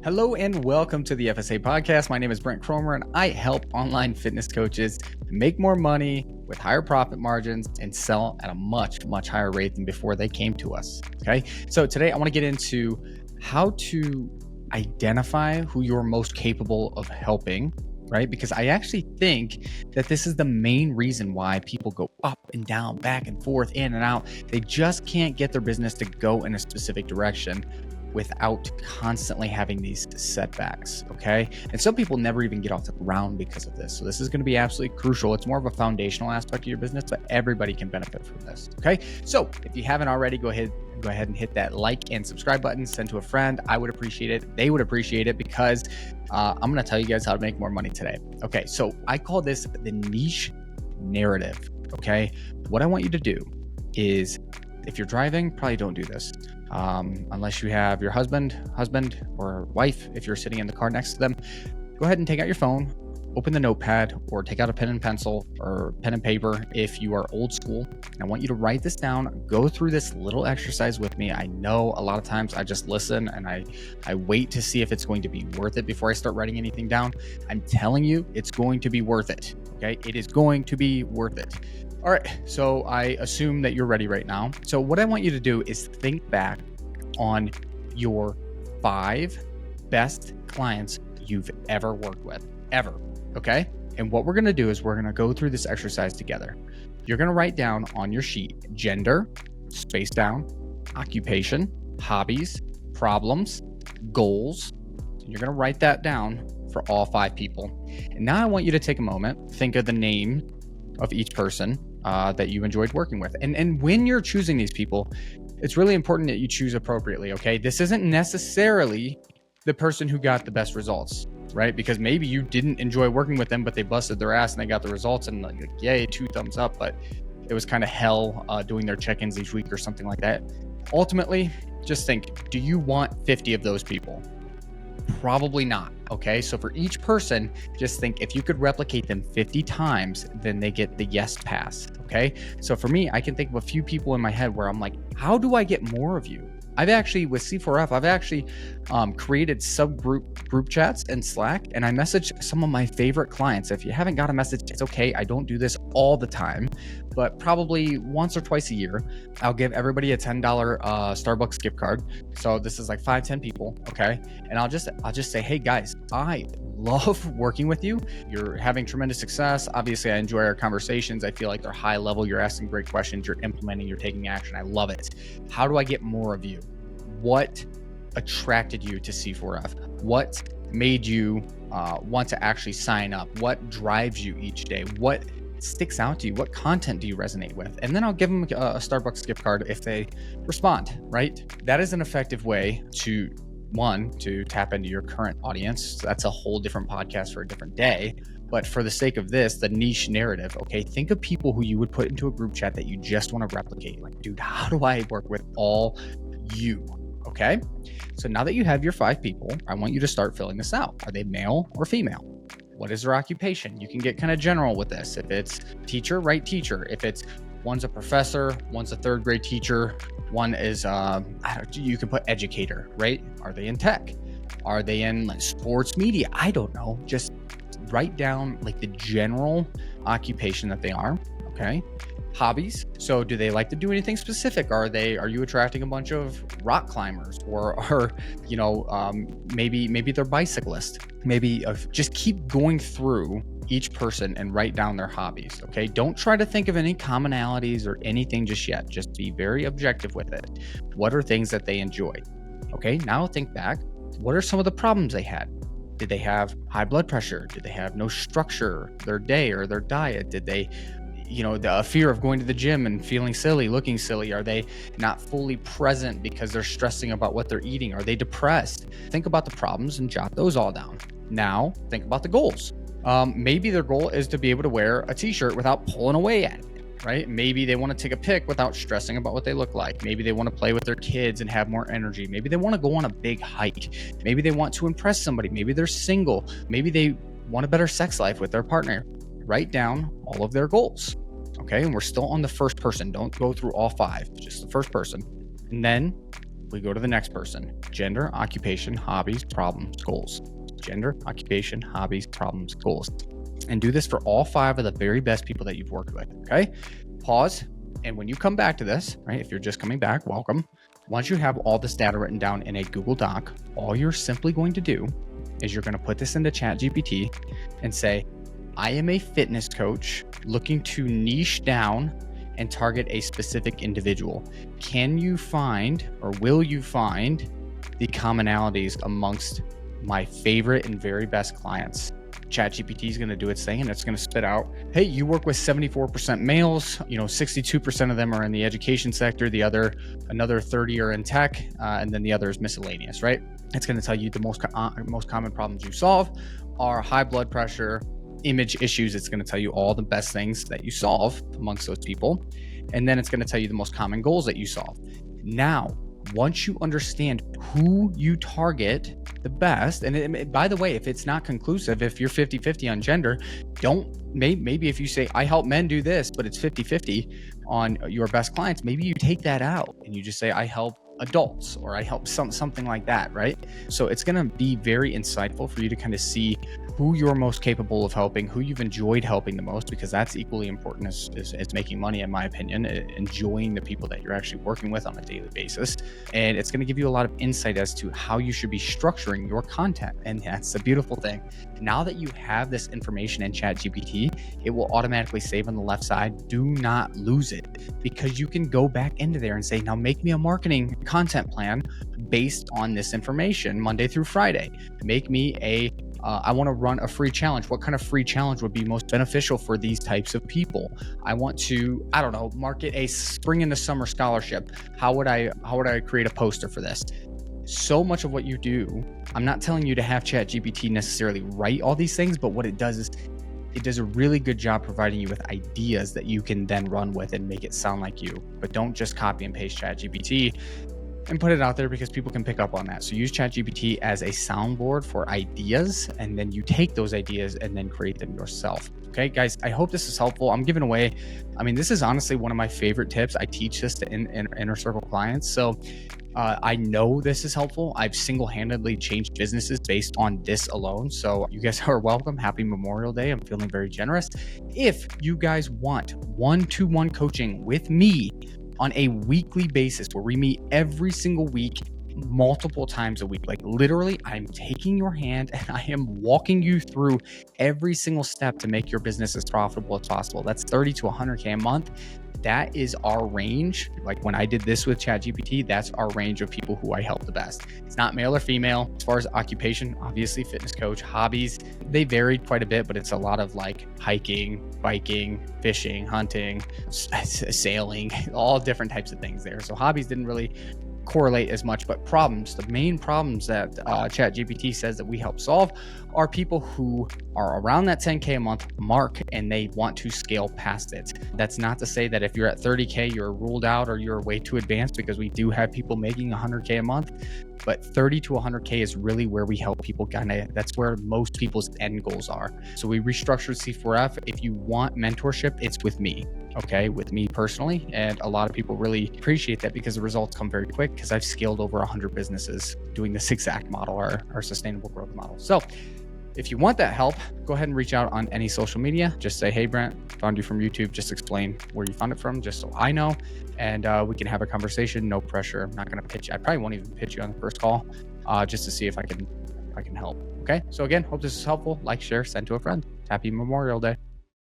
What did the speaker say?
Hello and welcome to the FSA podcast. My name is Brent Kromer and I help online fitness coaches make more money with higher profit margins and sell at a much, much higher rate than before they came to us. Okay. So today I want to get into how to identify who you're most capable of helping, right? Because I actually think that this is the main reason why people go up and down, back and forth, in and out. They just can't get their business to go in a specific direction without constantly having these setbacks, okay? And some people never even get off the ground because of this. So this is gonna be absolutely crucial. It's more of a foundational aspect of your business, but everybody can benefit from this, okay? So if you haven't already, go ahead and hit that like and subscribe button, send to a friend. I would appreciate it. They would appreciate it because I'm gonna tell you guys how to make more money today. Okay, so I call this the niche narrative, okay? What I want you to do is, if you're driving, probably don't do this. Unless you have your husband or wife, if you're sitting in the car next to them, go ahead and take out your phone, open the notepad, or take out a pen and pencil or pen and paper if you are old school. And I want you to write this down, go through this little exercise with me. I know a lot of times I just listen and I wait to see if it's going to be worth it before I start writing anything down. I'm telling you, it's going to be worth it, okay? It is going to be worth it. All right, so I assume that you're ready right now. So what I want you to do is think back on your 5 best clients you've ever worked with, ever, okay? And what we're gonna do is we're gonna go through this exercise together. You're gonna write down on your sheet, gender, space down, occupation, hobbies, problems, goals. You're gonna write that down for all 5 people. And now I want you to take a moment, think of the name of each person that you enjoyed working with. And when you're choosing these people, it's really important that you choose appropriately, okay? This isn't necessarily the person who got the best results, right? Because maybe you didn't enjoy working with them, but they busted their ass and they got the results and like, yay, 2 thumbs up, but it was kind of hell doing their check-ins each week or something like that. Ultimately, just think, do you want 50 of those people? Probably not, okay? So for each person, just think if you could replicate them 50 times, then they get the yes pass, okay? So for me, I can think of a few people in my head where I'm like, how do I get more of you? I've actually, with C4F, I've actually created group chats in Slack, and I message some of my favorite clients. If you haven't got a message, it's okay. I don't do this all the time, but probably once or twice a year, I'll give everybody a $10 Starbucks gift card. So this is like 5-10 people, okay? And I'll just say, hey guys, I love working with you. You're having tremendous success. Obviously, I enjoy our conversations. I feel like they're high level. You're asking great questions. You're implementing. You're taking action. I love it. How do I get more of you? What attracted you to C4F? What made you want to actually sign up? What drives you each day? What sticks out to you? What content do you resonate with? And then I'll give them a Starbucks gift card if they respond, right? That is an effective way to tap into your current audience. That's a whole different podcast for a different day. But for the sake of this, the niche narrative, okay, think of people who you would put into a group chat that you just want to replicate. Like, dude, how do I work with all you? Okay. So now that you have your 5 people, I want you to start filling this out. Are they male or female? What is their occupation? You can get kind of general with this. If it's teacher, write teacher. If it's one's a professor, one's a 3rd grade teacher, one is, you can put educator, right? Are they in tech? Are they in like sports media? I don't know. Just write down like the general occupation that they are, okay? Hobbies. So do they like to do anything specific? Are you attracting a bunch of rock climbers or you know, maybe they're bicyclists. Maybe just keep going through each person and write down their hobbies, okay? Don't try to think of any commonalities or anything just yet. Just be very objective with it. What are things that they enjoy? Okay, now think back. What are some of the problems they had? Did they have high blood pressure? Did they have no structure their day or their diet? Did they, you know, the fear of going to the gym and feeling silly, looking silly? Are they not fully present because they're stressing about what they're eating? Are they depressed? Think about the problems and jot those all down. Now, think about the goals. Maybe their goal is to be able to wear a t-shirt without pulling away at it, right? Maybe they want to take a pic without stressing about what they look like. Maybe they want to play with their kids and have more energy. Maybe they want to go on a big hike. Maybe they want to impress somebody. Maybe they're single. Maybe they want a better sex life with their partner. Write down all of their goals. Okay, and we're still on the first person. Don't go through all 5, just the first person. And then we go to the next person. Gender, occupation, hobbies, problems, goals. Gender, occupation, hobbies, problems, goals. And do this for all 5 of the very best people that you've worked with, okay? Pause. And when you come back to this, right, if you're just coming back, welcome. Once you have all this data written down in a Google Doc, all you're simply going to do is you're going to put this into ChatGPT and say, I am a fitness coach looking to niche down and target a specific individual. Can you find, or will you find, the commonalities amongst my favorite and very best clients? ChatGPT is going to do its thing and it's going to spit out, hey, you work with 74% males, 62% of them are in the education sector, another 30 are in tech, and then the other is miscellaneous, right? It's going to tell you the most common problems you solve are high blood pressure, image issues. It's going to tell you all the best things that you solve amongst those people. And then it's going to tell you the most common goals that you solve. Now, once you understand who you target the best, and by the way, if it's not conclusive, if you're 50-50 on gender, maybe if you say, I help men do this, but it's 50-50 on your best clients, maybe you take that out and you just say, I help adults, or I help something like that, right? So it's going to be very insightful for you to kind of see who you're most capable of helping, who you've enjoyed helping the most, because that's equally important as making money, in my opinion, enjoying the people that you're actually working with on a daily basis. And it's going to give you a lot of insight as to how you should be structuring your content. And that's the beautiful thing. Now that you have this information in ChatGPT, it will automatically save on the left side. Do not lose it, because you can go back into there and say, now make me a marketing content plan based on this information Monday through Friday. Make me I want to run a free challenge. What kind of free challenge would be most beneficial for these types of people? I want to, market a spring into summer scholarship. How would I create a poster for this? So much of what you do, I'm not telling you to have ChatGPT necessarily write all these things, but what it does is it does a really good job providing you with ideas that you can then run with and make it sound like you. But don't just copy and paste ChatGPT and put it out there, because people can pick up on that. So use ChatGPT as a soundboard for ideas, and then you take those ideas and then create them yourself. Okay, guys, I hope this is helpful. I'm giving away, this is honestly one of my favorite tips. I teach this to inner circle clients. So I know this is helpful. I've single-handedly changed businesses based on this alone. So you guys are welcome. Happy Memorial Day. I'm feeling very generous. If you guys want one-to-one coaching with me on a weekly basis, where we meet every single week, multiple times a week, like literally I'm taking your hand and I am walking you through every single step to make your business as profitable as possible. That's 30 to 100K a month. That is our range. Like when I did this with ChatGPT, that's our range of people who I help the best. It's not male or female. As far as occupation, obviously fitness coach. Hobbies, they varied quite a bit, but it's a lot of like hiking, biking, fishing, hunting, sailing, all different types of things there. So hobbies didn't really correlate as much, but problems, the main problems that ChatGPT says that we help solve are people who are around that 10K a month mark and they want to scale past it. That's not to say that if you're at 30K, you're ruled out or you're way too advanced, because we do have people making 100K a month, but 30 to 100K is really where we help people that's where most people's end goals are. So we restructured C4F. If you want mentorship, it's with me. Okay, with me personally. And a lot of people really appreciate that, because the results come very quick, because I've scaled over 100 businesses doing this exact model, our sustainable growth model. So if you want that help, go ahead and reach out on any social media. Just say, hey, Brent, found you from YouTube. Just explain where you found it from, just so I know. And we can have a conversation, no pressure. I'm not going to pitch. I probably won't even pitch you on the first call, just to see if I can help. Okay. So again, hope this is helpful. Like, share, send to a friend. Happy Memorial Day.